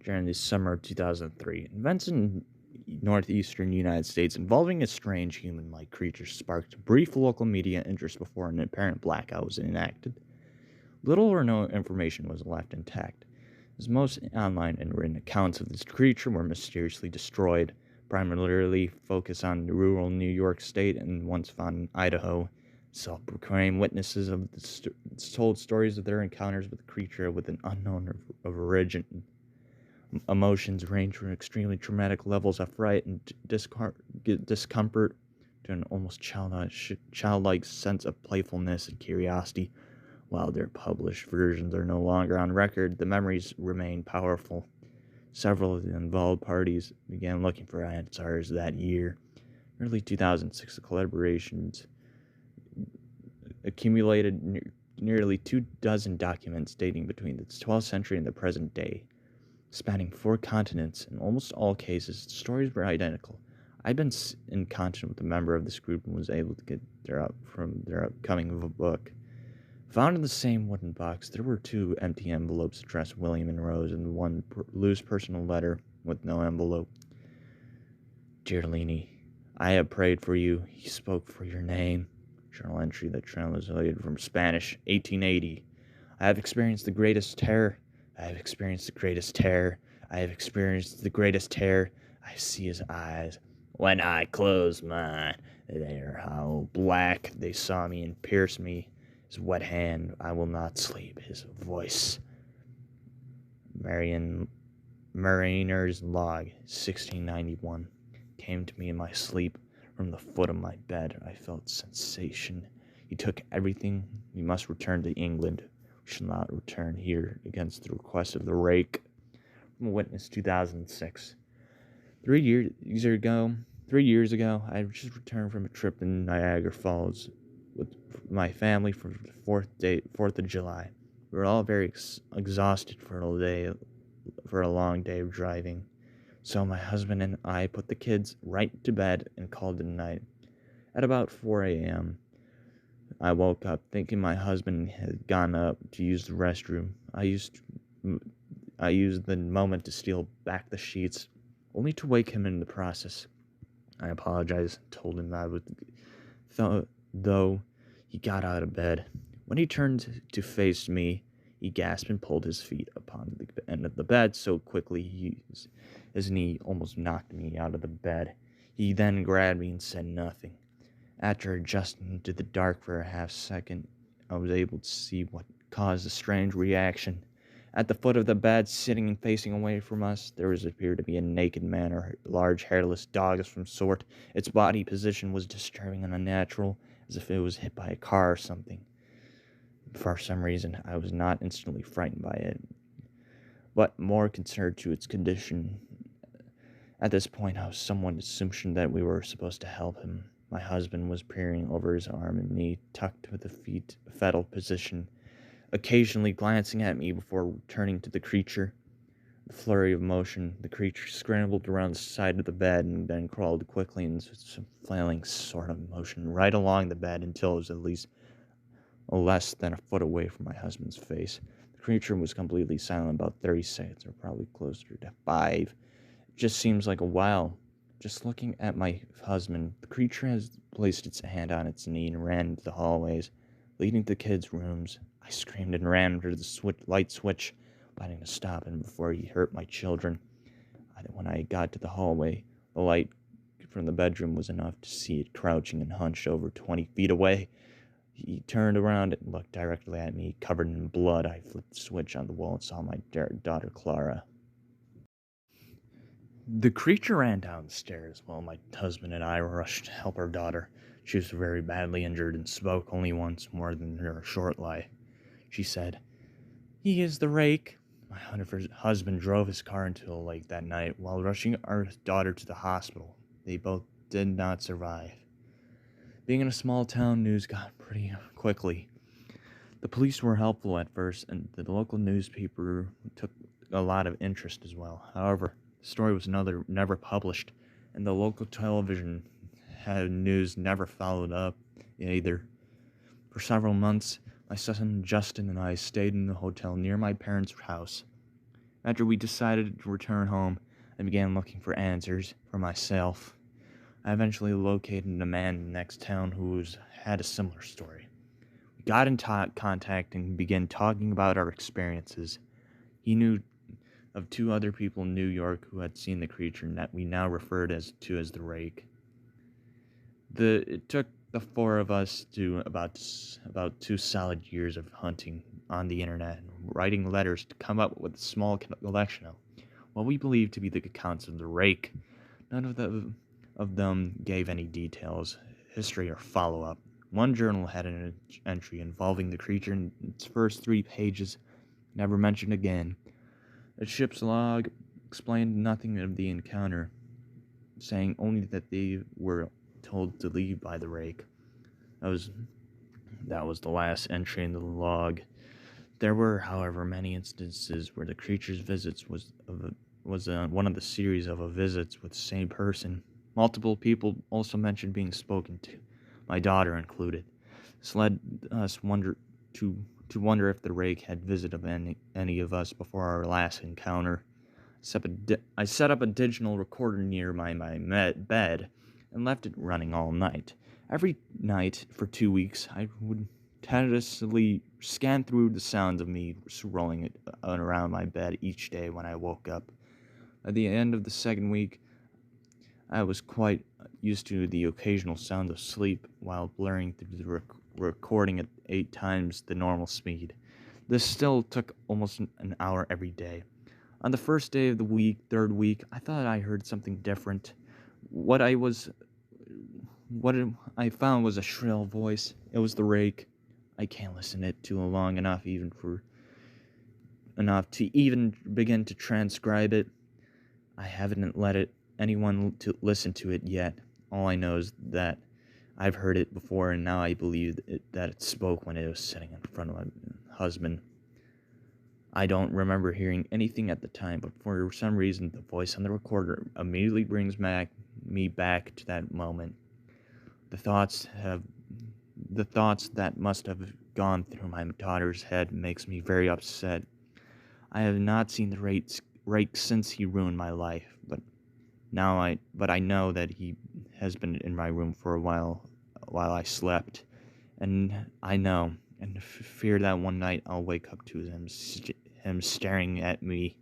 during the summer of 2003. Events in northeastern United States involving a strange human-like creature sparked brief local media interest before an apparent blackout was enacted. Little or no information was left intact, as most online and written accounts of this creature were mysteriously destroyed, primarily focused on rural New York State and once found in Idaho. Self-proclaimed witnesses of told stories of their encounters with the creature with an unknown of origin. Emotions range from extremely traumatic levels of fright and discomfort to an almost childlike sense of playfulness and curiosity. While their published versions are no longer on record, the memories remain powerful. Several of the involved parties began looking for answers that year. Early 2006, the collaborations accumulated nearly 24 documents dating between the 12th century and the present day. Spanning 4 continents, in almost all cases, the stories were identical. I've been in contact with a member of this group and was able to get from their upcoming book. Found in the same wooden box, there were 2 empty envelopes addressed William and Rose and one loose personal letter with no envelope. Dear Leanie, I have prayed for you. He spoke for your name. Journal entry that translated from Spanish, 1880. I have experienced the greatest terror. I have experienced the greatest terror. I have experienced the greatest terror. I see his eyes. When I close mine, they are how black. They saw me and pierced me. His wet hand, I will not sleep. His voice. Mariner's Log, 1691. Came to me in my sleep. From the foot of my bed, I felt sensation. He took everything. We must return to England. We shall not return here against the request of the Rake. From a witness, 2006. 3 years ago, I just returned from a trip in Niagara Falls with my family for the 4th of July. We were all very exhausted for a long day of driving. So my husband and I put the kids right to bed and called it a night. At about 4 a.m., I woke up thinking my husband had gone up to use the restroom. I used the moment to steal back the sheets, only to wake him in the process. I apologized and told him I would, though he got out of bed. When he turned to face me, he gasped and pulled his feet upon the end of the bed so quickly his knee almost knocked me out of the bed. He then grabbed me and said nothing. After adjusting to the dark for a half second, I was able to see what caused the strange reaction. At the foot of the bed, sitting and facing away from us, there appeared to be a naked man or a large hairless dog of some sort. Its body position was disturbing and unnatural, as if it was hit by a car or something. For some reason, I was not instantly frightened by it, but more concerned to its condition. At this point, I was somewhat assumed that we were supposed to help him. My husband was peering over his arm and knee, tucked with the fetal position, occasionally glancing at me before turning to the creature. The flurry of motion, the creature scrambled around the side of the bed and then crawled quickly in some flailing sort of motion right along the bed until it was at least less than a foot away from my husband's face. The creature was completely silent about 30 seconds, or probably closer to 5. It just seems like a while. Just looking at my husband, the creature has placed its hand on its knee and ran into the hallways, leading to the kids' rooms. I screamed and ran under the light switch, planning to stop him before he hurt my children. When I got to the hallway, the light from the bedroom was enough to see it crouching and hunched over 20 feet away. He turned around and looked directly at me, covered in blood. I flipped the switch on the wall and saw my daughter, Clara. The creature ran downstairs while my husband and I rushed to help our daughter. She was very badly injured and spoke only once more than her short lie. She said, "He is the Rake." My husband drove his car into a lake that night while rushing our daughter to the hospital. They both did not survive. Being in a small town, news got pretty quickly. The police were helpful at first, and the local newspaper took a lot of interest as well. However, the story was never published, and the local television news never followed up either. For several months, my son Justin and I stayed in the hotel near my parents' house. After we decided to return home, I began looking for answers for myself. I eventually located a man in the next town who had a similar story. We got in contact and began talking about our experiences. He knew of two other people in New York who had seen the creature that we now referred as the Rake. It took the four of us to about 2 solid years of hunting on the internet and writing letters to come up with a small collection of what we believed to be the accounts of the Rake. None of them gave any details, history, or follow-up. One journal had an entry involving the creature in its first 3 pages, never mentioned again. A ship's log explained nothing of the encounter, saying only that they were told to leave by the Rake. That was the last entry in the log. There were, however, many instances where the creature's visits was one of the series of visits with the same person. Multiple people also mentioned being spoken to, my daughter included. This led us to wonder if the Rake had visited any of us before our last encounter. I set up a digital recorder near my bed and left it running all night. Every night for 2 weeks, I would tediously scan through the sounds of me rolling it around my bed each day when I woke up. At the end of the second week, I was quite used to the occasional sound of sleep while blurring through the recording at 8 times the normal speed. This still took almost an hour every day. On the first day of the third week, I thought I heard something different. What I found was a shrill voice. It was the Rake. I can't listen to it too long enough to even begin to transcribe it. I haven't let anyone to listen to it yet. All I know is that I've heard it before, and now I believe that it spoke when it was sitting in front of my husband. I don't remember hearing anything at the time, but for some reason, the voice on the recorder immediately brings me back to that moment. The thoughts that must have gone through my daughter's head makes me very upset. I have not seen the Rake since he ruined my life, but I know that he has been in my room for a while I slept, and I know and fear that one night I'll wake up to him staring at me